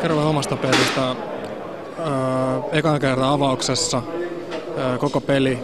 Kerro vähän omasta pelistä. Ekan kerran avauksessa koko peli.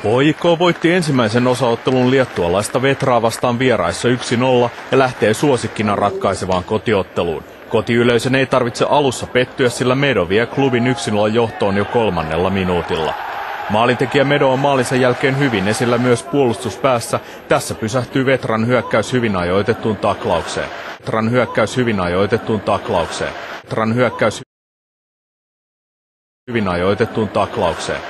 HJK voitti ensimmäisen osaottelun liettualaista Vetraa vastaan vieraissa 1-0 ja lähtee suosikkina ratkaisevaan kotiotteluun. Kotiyleisön ei tarvitse alussa pettyä, sillä Medo vie klubin 1-0 johtoon jo 3. minuutilla. Maalintekijä Medo on maalinsa jälkeen hyvin esillä myös puolustuspäässä. Tässä pysähtyy Vetran hyökkäys hyvin ajoitettuun taklaukseen. Vetran hyökkäys hyvin ajoitettuun taklaukseen. Vetran hyökkäys hyvin ajoitettuun taklaukseen.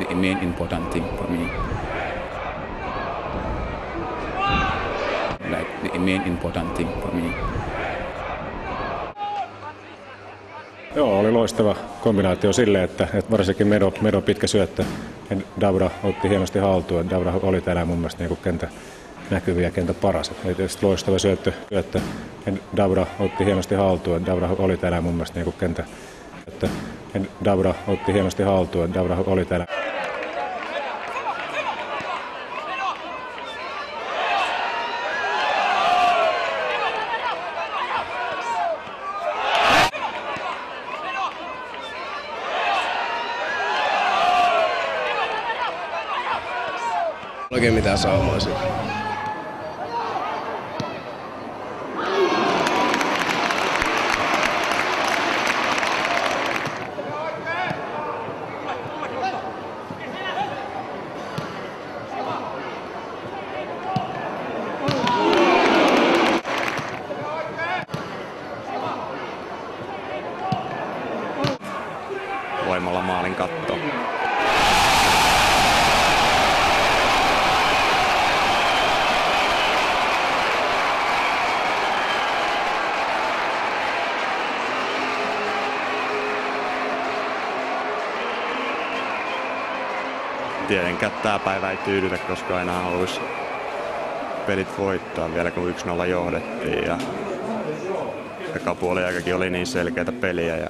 The main important thing for me. The main important thing for me. Joo, oli loistava kombinaatio sille, että varsinkin Medo pitkä syöttö. Davra otti hienosti haltuun. Davra oli tänään mun mielestä niin kentän näkyviä ja kentän paras. Loistava syöttö. Davra otti hienosti haltuun. Davra oli tänään mun mielestä niin kentän. Davra otti hienosti haltuun. Davra oli tänään. Oikein mitään saumaa siitä. Voimalla maalin katto. Tietenkään tämä päivä ei tyydytä, koska aina haluaisi pelit voittaa vielä kun 1-0 johdettiin. Ja eka puoliaikakin oli niin selkeätä peliä. Ja